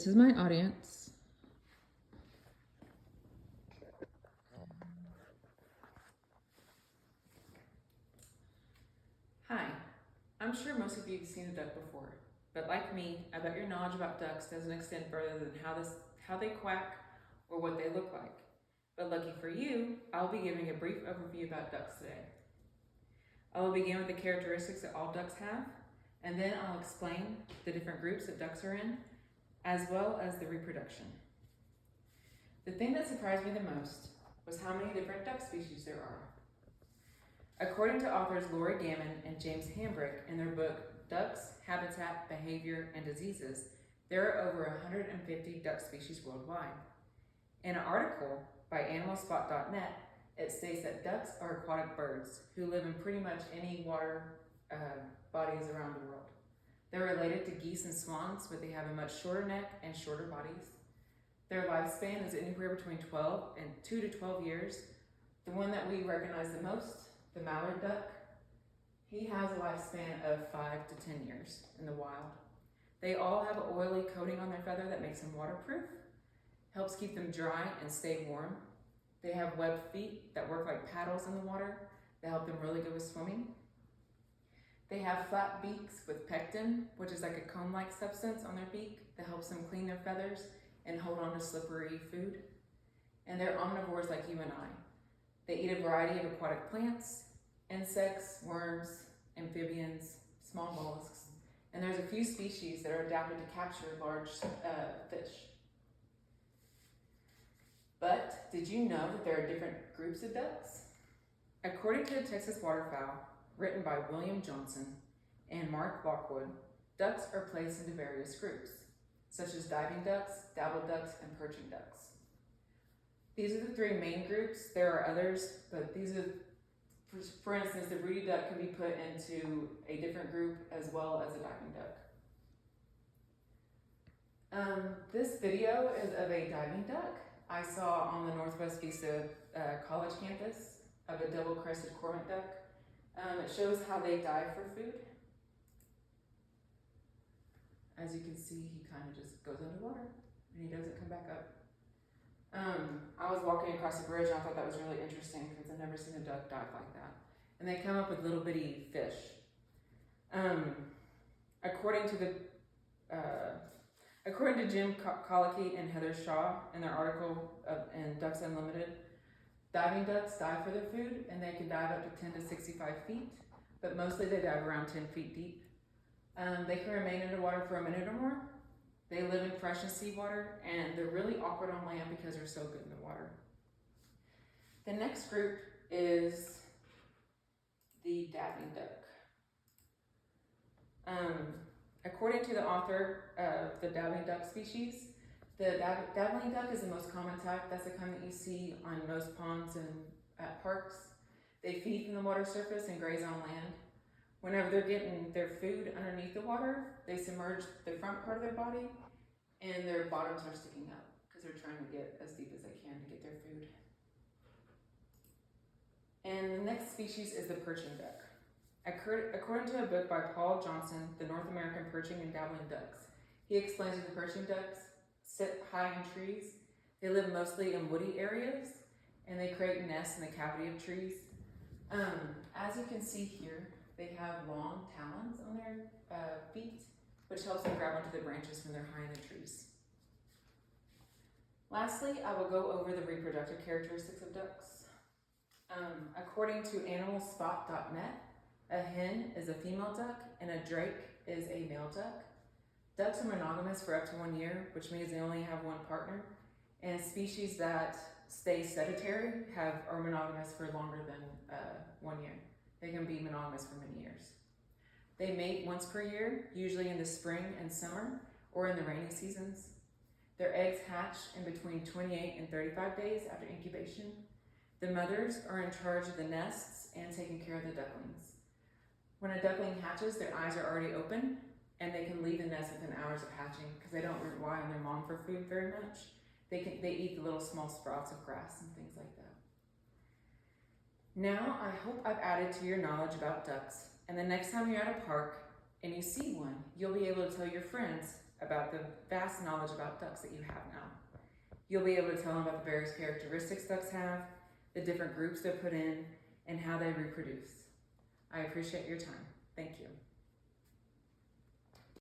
This is my audience. Hi, I'm sure most of you have seen a duck before, but like me, I bet your knowledge about ducks doesn't extend further than how they quack or what they look like. But lucky for you, I'll be giving a brief overview about ducks today. I will begin with the characteristics that all ducks have, and then I'll explain the different groups that ducks are in, as well as the reproduction. The thing that surprised me the most was how many different duck species there are. According to authors Lori Gammon and James Hambrick in their book, Ducks, Habitat, Behavior, and Diseases, there are over 150 duck species worldwide. In an article by animalspot.net, it states that ducks are aquatic birds who live in pretty much any water bodies around the world. They're related to geese and swans, but they have a much shorter neck and shorter bodies. Their lifespan is anywhere between 2 to 12 years. The one that we recognize the most, the mallard duck, he has a lifespan of 5 to 10 years in the wild. They all have an oily coating on their feather that makes them waterproof, helps keep them dry and stay warm. They have webbed feet that work like paddles in the water that help them really good with swimming. They have flat beaks with pectin, which is like a comb-like substance on their beak that helps them clean their feathers and hold on to slippery food. And they're omnivores like you and I. They eat a variety of aquatic plants, insects, worms, amphibians, small mollusks, and there's a few species that are adapted to capture large fish. But did you know that there are different groups of ducks? According to the Texas Waterfowl, written by William Johnson and Mark Lockwood, ducks are placed into various groups, such as diving ducks, dabbled ducks, and perching ducks. These are the three main groups. There are others, but these are, for instance, the ruddy duck can be put into a different group as well as a diving duck. This video is of a diving duck I saw on the Northwest Vista College campus of a double-crested cormorant duck. It shows how they dive for food. As you can see, he kind of just goes underwater and he doesn't come back up. I was walking across the bridge and I thought that was really interesting because I've never seen a duck dive like that. And they come up with little bitty fish. According to Jim Colicky and Heather Shaw in their article in Ducks Unlimited, diving ducks dive for their food and they can dive up to 10 to 65 feet, but mostly they dive around 10 feet deep. They can remain underwater for a minute or more. They live in fresh and seawater, and they're really awkward on land because they're so good in the water. The next group is the dabbling duck. According to the author of the dabbling duck species, the dabbling duck is the most common type. That's the kind that you see on most ponds and at parks. They feed from the water surface and graze on land. Whenever they're getting their food underneath the water, they submerge the front part of their body and their bottoms are sticking up because they're trying to get as deep as they can to get their food. And the next species is the perching duck. According to a book by Paul Johnson, The North American Perching and Dabbling Ducks, he explains that the perching ducks sit high in trees. They live mostly in woody areas and they create nests in the cavity of trees. As you can see here, they have long talons on their feet, which helps them grab onto the branches when they're high in the trees. Lastly, I will go over the reproductive characteristics of ducks. According to animalspot.net, a hen is a female duck and a drake is a male duck. Ducks are monogamous for up to 1 year, which means they only have one partner, and species that stay sedentary are monogamous for longer than 1 year. They can be monogamous for many years. They mate once per year, usually in the spring and summer, or in the rainy seasons. Their eggs hatch in between 28 and 35 days after incubation. The mothers are in charge of the nests and taking care of the ducklings. When a duckling hatches, their eyes are already open, and they can leave the nest within hours of hatching because they don't rely on their mom for food very much. They eat the little small sprouts of grass and things like that. Now, I hope I've added to your knowledge about ducks, and the next time you're at a park and you see one, you'll be able to tell your friends about the vast knowledge about ducks that you have now. You'll be able to tell them about the various characteristics ducks have, the different groups they're put in, and how they reproduce. I appreciate your time. Thank you.